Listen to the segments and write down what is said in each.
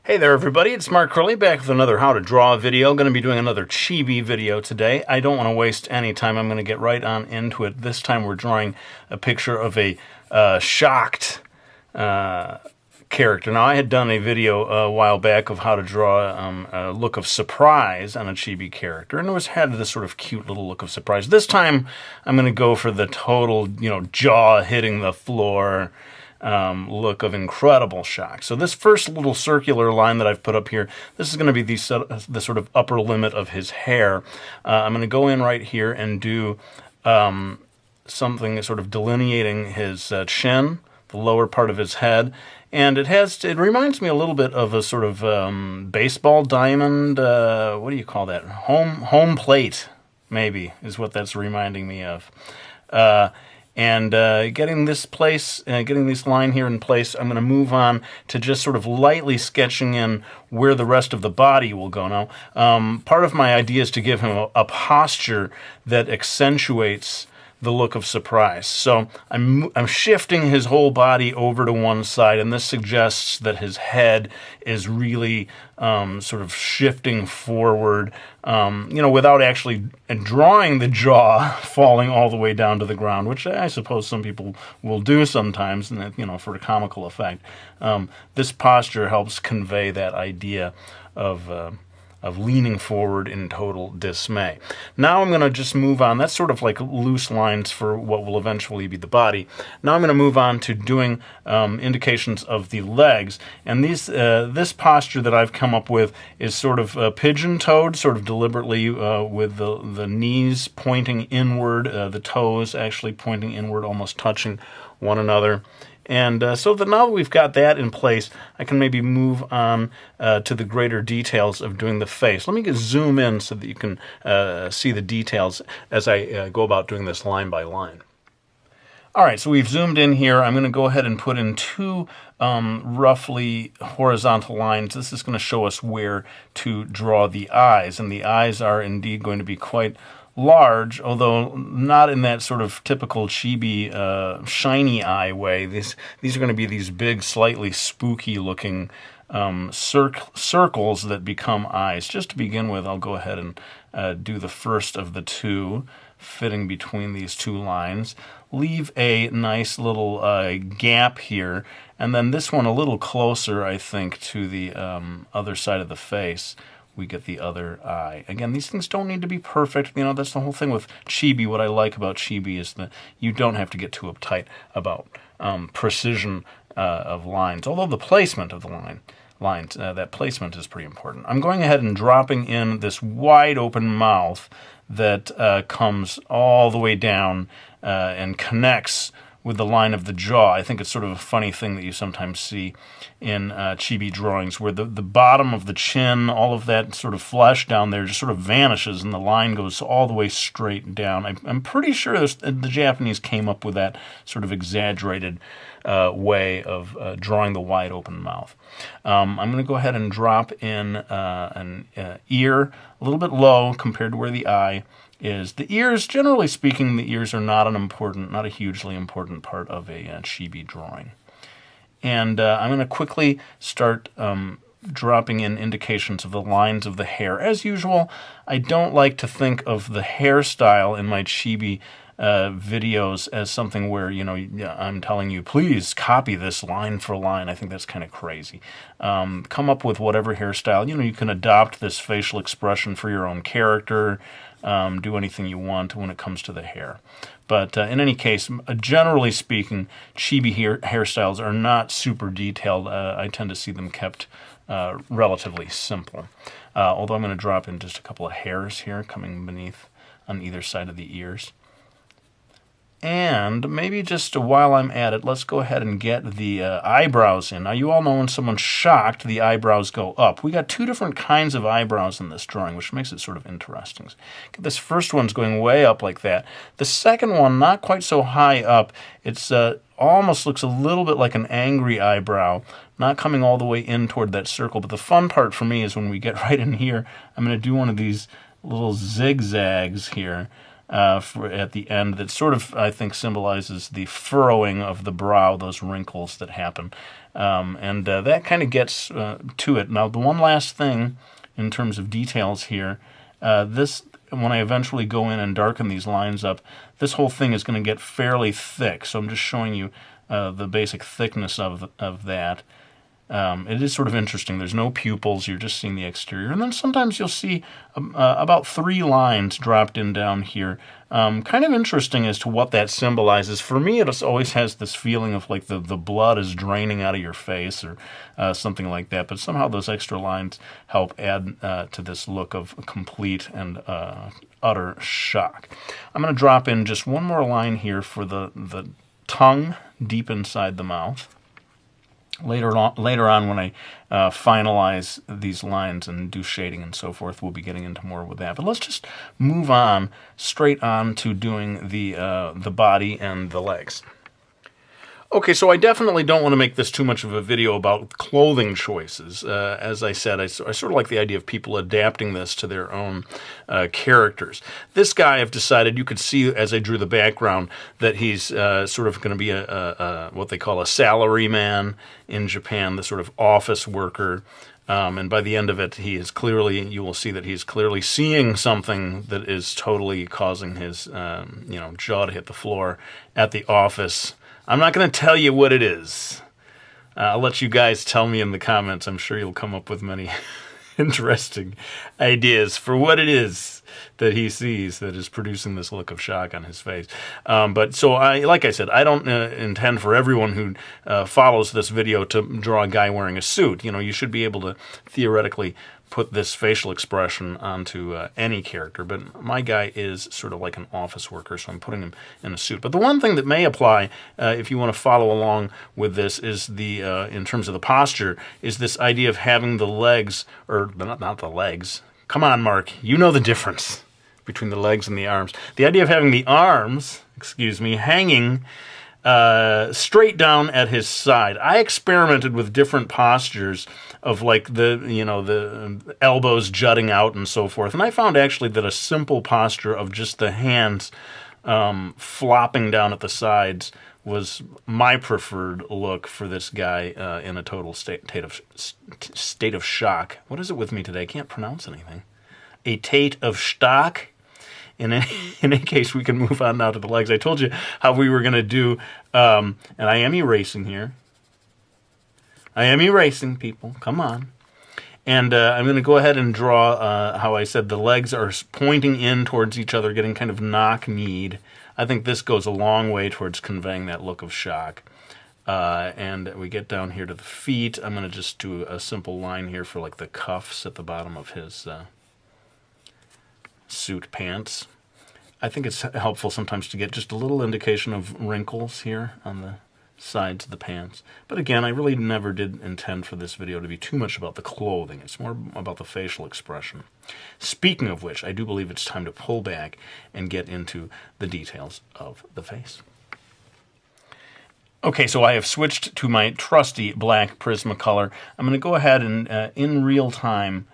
Hey there everybody, it's Mark Curley back with another How to Draw video. I'm going to be doing another chibi video today. I don't want to waste any time, I'm going to get right on into it. This time we're drawing a picture of a shocked character. Now I had done a video a while back of how to draw a look of surprise on a chibi character, and it had this sort of cute little look of surprise. This time I'm going to go for the total, jaw hitting the floor, look of incredible shock. So this first little circular line that I've put up here, this is going to be the sort of upper limit of his hair. I'm going to go in right here and do something sort of delineating his chin, the lower part of his head, and it reminds me a little bit of a sort of baseball diamond. What do you call that? Home plate, maybe, is what that's reminding me of. Getting this line here in place, I'm going to move on to just sort of lightly sketching in where the rest of the body will go. Now, part of my idea is to give him a posture that accentuates the look of surprise. So I'm shifting his whole body over to one side, and this suggests that his head is really sort of shifting forward, without actually drawing the jaw falling all the way down to the ground, which I suppose some people will do sometimes, and for a comical effect. This posture helps convey that idea of leaning forward in total dismay. Now I'm going to just move on. That's sort of like loose lines for what will eventually be the body. Now I'm going to move on to doing indications of the legs. And this posture that I've come up with is sort of pigeon-toed, sort of deliberately with the knees pointing inward, the toes actually pointing inward, almost touching one another. And so that now that we've got that in place, I can maybe move on to the greater details of doing the face. Let me just zoom in so that you can see the details as I go about doing this line by line. All right, so we've zoomed in here. I'm going to go ahead and put in two roughly horizontal lines. This is going to show us where to draw the eyes, and the eyes are indeed going to be quite large, although not in that sort of typical chibi shiny eye way. These are going to be these big, slightly spooky looking circles that become eyes. Just to begin with, I'll go ahead and do the first of the two, fitting between these two lines. Leave a nice little gap here, and then this one a little closer, I think, to the other side of the face. We get the other eye. Again, these things don't need to be perfect. That's the whole thing with chibi. What I like about chibi is that you don't have to get too uptight about precision of lines, although the placement of the lines, that placement is pretty important. I'm going ahead and dropping in this wide open mouth that comes all the way down and connects with the line of the jaw. I think it's sort of a funny thing that you sometimes see in chibi drawings, where the bottom of the chin, all of that sort of flesh down there just sort of vanishes and the line goes all the way straight down. I'm pretty sure the Japanese came up with that sort of exaggerated way of drawing the wide open mouth. I'm going to go ahead and drop in an ear a little bit low compared to where the eye is. The ears, generally speaking, the ears are not a hugely important part of a chibi drawing. And I'm going to quickly start dropping in indications of the lines of the hair. As usual, I don't like to think of the hairstyle in my chibi videos as something where, I'm telling you, please copy this line for line. I think that's kind of crazy. Come up with whatever hairstyle. You can adopt this facial expression for your own character. Do anything you want when it comes to the hair. But in any case, generally speaking, chibi hairstyles are not super detailed. I tend to see them kept relatively simple. Although I'm going to drop in just a couple of hairs here coming beneath on either side of the ears. And maybe just while I'm at it, let's go ahead and get the eyebrows in. Now, you all know when someone's shocked, the eyebrows go up. We got two different kinds of eyebrows in this drawing, which makes it sort of interesting. This first one's going way up like that. The second one, not quite so high up. It's almost looks a little bit like an angry eyebrow, not coming all the way in toward that circle. But the fun part for me is when we get right in here, I'm going to do one of these little zigzags here. at the end that sort of, I think, symbolizes the furrowing of the brow, those wrinkles that happen. And that kind of gets to it. Now, the one last thing in terms of details here, when I eventually go in and darken these lines up, this whole thing is going to get fairly thick. So I'm just showing you the basic thickness of that. It is sort of interesting. There's no pupils. You're just seeing the exterior. And then sometimes you'll see about 3 lines dropped in down here. Kind of interesting as to what that symbolizes. For me, it always has this feeling of like the blood is draining out of your face or something like that. But somehow those extra lines help add to this look of complete and utter shock. I'm going to drop in just one more line here for the tongue deep inside the mouth. Later on, when I finalize these lines and do shading and so forth, we'll be getting into more with that. But let's just move on straight on to doing the body and the legs. Okay, so I definitely don't want to make this too much of a video about clothing choices. As I said, I sort of like the idea of people adapting this to their own characters. This guy, I've decided, you could see as I drew the background, that he's sort of going to be what they call a salaryman in Japan, the sort of office worker. And by the end of it, he is clearly, you will see that he's clearly seeing something that is totally causing his jaw to hit the floor at the office. I'm not going to tell you what it is. I'll let you guys tell me in the comments. I'm sure you'll come up with many interesting ideas for what it is that he sees that is producing this look of shock on his face. But so, like I said, I don't intend for everyone who follows this video to draw a guy wearing a suit. You know, you should be able to theoretically put this facial expression onto any character, but my guy is sort of like an office worker, so I'm putting him in a suit. But the one thing that may apply, if you want to follow along with this, is in terms of the posture, is this idea of having the legs, or not the legs. Come on, Mark, you know the difference between the legs and the arms. The idea of having the arms, hanging straight down at his side. I experimented with different postures of like the elbows jutting out and so forth, and I found actually that a simple posture of just the hands flopping down at the sides was my preferred look for this guy in a total state of shock. What is it with me today? I can't pronounce anything. A tate of stock. In any case, we can move on now to the legs. I told you how we were going to do, and I am erasing here. I am erasing, people. Come on. And I'm going to go ahead and draw how I said the legs are pointing in towards each other, getting kind of knock-kneed. I think this goes a long way towards conveying that look of shock. And we get down here to the feet. I'm going to just do a simple line here for like the cuffs at the bottom of his suit pants. I think it's helpful sometimes to get just a little indication of wrinkles here on the sides of the pants. But again, I really never did intend for this video to be too much about the clothing. It's more about the facial expression. Speaking of which, I do believe it's time to pull back and get into the details of the face. Okay, so I have switched to my trusty black Prismacolor. I'm going to go ahead and in real time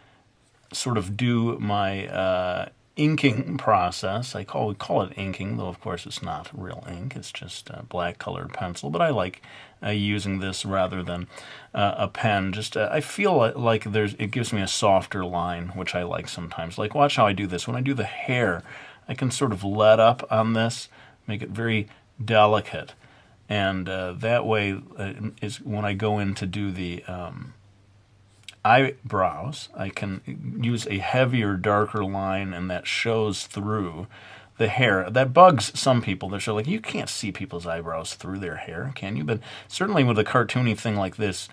sort of do my inking process. We call it inking, though of course it's not real ink. It's just a black colored pencil, but I like using this rather than a pen. I feel like it gives me a softer line, which I like sometimes. Like, watch how I do this. When I do the hair, I can sort of let up on this, make it very delicate, and that way is when I go in to do the eyebrows, I can use a heavier, darker line, and that shows through the hair. That bugs some people. They're like, you can't see people's eyebrows through their hair, can you? But certainly with a cartoony thing like this,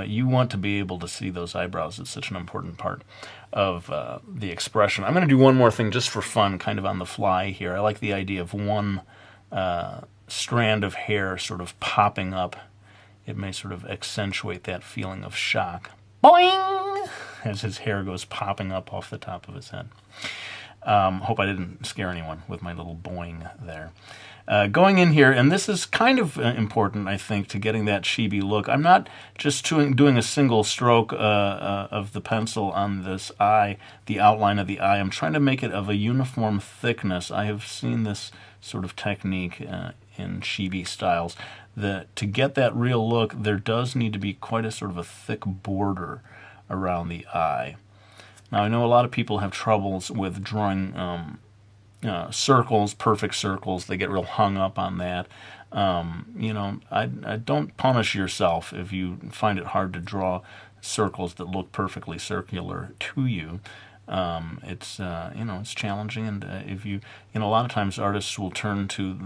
you want to be able to see those eyebrows. It's such an important part of the expression. I'm going to do one more thing just for fun, kind of on the fly here. I like the idea of one strand of hair sort of popping up. It may sort of accentuate that feeling of shock. Boing! As his hair goes popping up off the top of his head. Hope I didn't scare anyone with my little boing there. Going in here, and this is kind of important, I think, to getting that chibi look. I'm not just doing a single stroke of the pencil on this eye, the outline of the eye. I'm trying to make it of a uniform thickness. I have seen this sort of technique in chibi styles. To get that real look, there does need to be quite a sort of a thick border around the eye. Now, I know a lot of people have troubles with drawing circles, perfect circles. They get real hung up on that. You know, I don't punish yourself if you find it hard to draw circles that look perfectly circular to you. It's you know, it's challenging, and if you know, a lot of times artists will turn to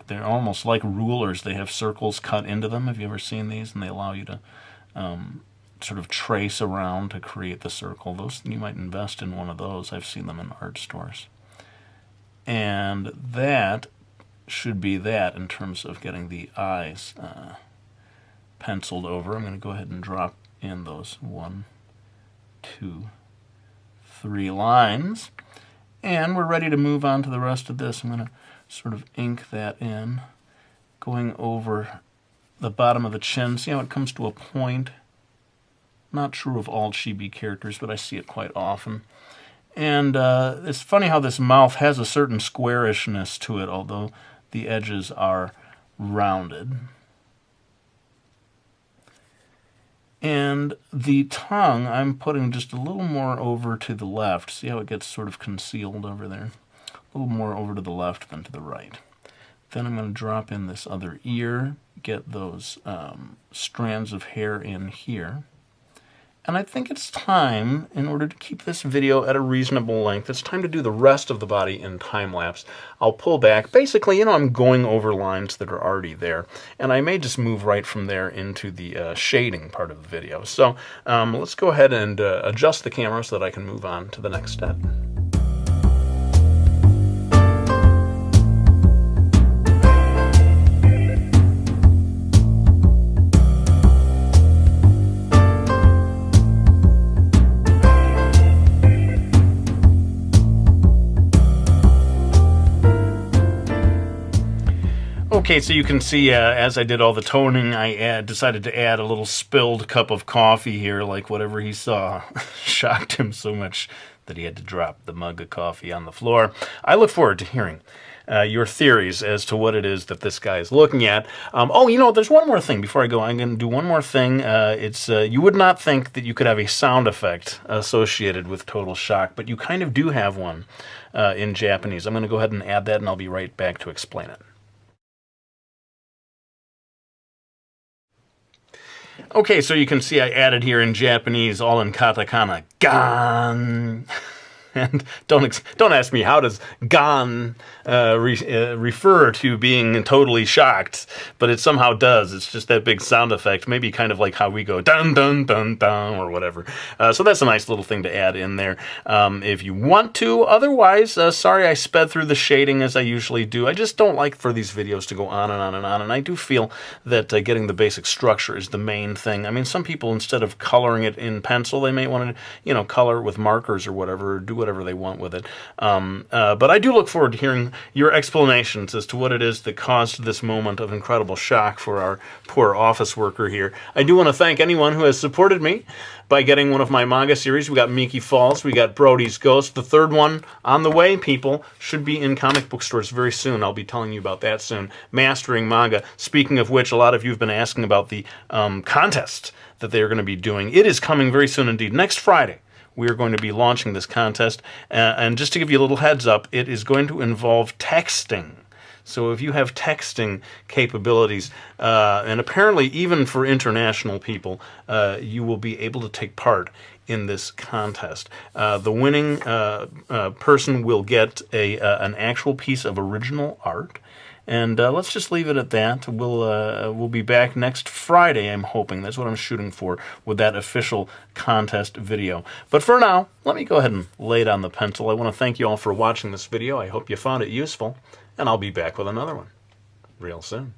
they're almost like rulers. They have circles cut into them. Have you ever seen these? And they allow you to sort of trace around to create the circle. Those, you might invest in one of those. I've seen them in art stores. And that should be that in terms of getting the eyes penciled over. I'm going to go ahead and drop in those 1, 2, 3 lines. And we're ready to move on to the rest of this. I'm going to sort of ink that in, going over the bottom of the chin. See how it comes to a point? Not true of all chibi characters, but I see it quite often. And it's funny how this mouth has a certain squarishness to it, although the edges are rounded. And the tongue, I'm putting just a little more over to the left. See how it gets sort of concealed over there? A little more over to the left than to the right. Then I'm going to drop in this other ear, get those strands of hair in here. And I think it's time, in order to keep this video at a reasonable length, it's time to do the rest of the body in time-lapse. I'll pull back. Basically, you know, I'm going over lines that are already there, and I may just move right from there into the shading part of the video. So let's go ahead and adjust the camera so that I can move on to the next step. Okay, so you can see as I did all the toning, I decided to add a little spilled cup of coffee here, like whatever he saw shocked him so much that he had to drop the mug of coffee on the floor. I look forward to hearing your theories as to what it is that this guy is looking at. Oh, you know, there's one more thing before I go. I'm going to do one more thing. You would not think that you could have a sound effect associated with total shock, but you kind of do have one in Japanese. I'm going to go ahead and add that, and I'll be right back to explain it. Okay, so you can see I added here in Japanese, all in katakana, gan. And don't ask me, how does gan refer to being totally shocked? But it somehow does. It's just that big sound effect, maybe kind of like how we go dun dun dun dun or whatever. So that's a nice little thing to add in there if you want to. Otherwise, sorry I sped through the shading as I usually do. I just don't like for these videos to go on and on and on. And I do feel that getting the basic structure is the main thing. I mean, some people, instead of coloring it in pencil, they may want to, you know, color it with markers or whatever, or do whatever they want with it. But I do look forward to hearing your explanations as to what it is that caused this moment of incredible shock for our poor office worker here. I do want to thank anyone who has supported me by getting one of my manga series. We got Miki Falls, we got Brody's Ghost. The third one on the way, people, should be in comic book stores very soon. I'll be telling you about that soon. Mastering Manga. Speaking of which, a lot of you have been asking about the contest that they are going to be doing. It is coming very soon indeed. Next Friday, we are going to be launching this contest, and just to give you a little heads up, it is going to involve texting. So if you have texting capabilities, and apparently even for international people, you will be able to take part in this contest. The winning person will get an actual piece of original art. And let's just leave it at that. We'll be back next Friday, I'm hoping. That's what I'm shooting for with that official contest video. But for now, let me go ahead and lay down the pencil. I want to thank you all for watching this video. I hope you found it useful, and I'll be back with another one real soon.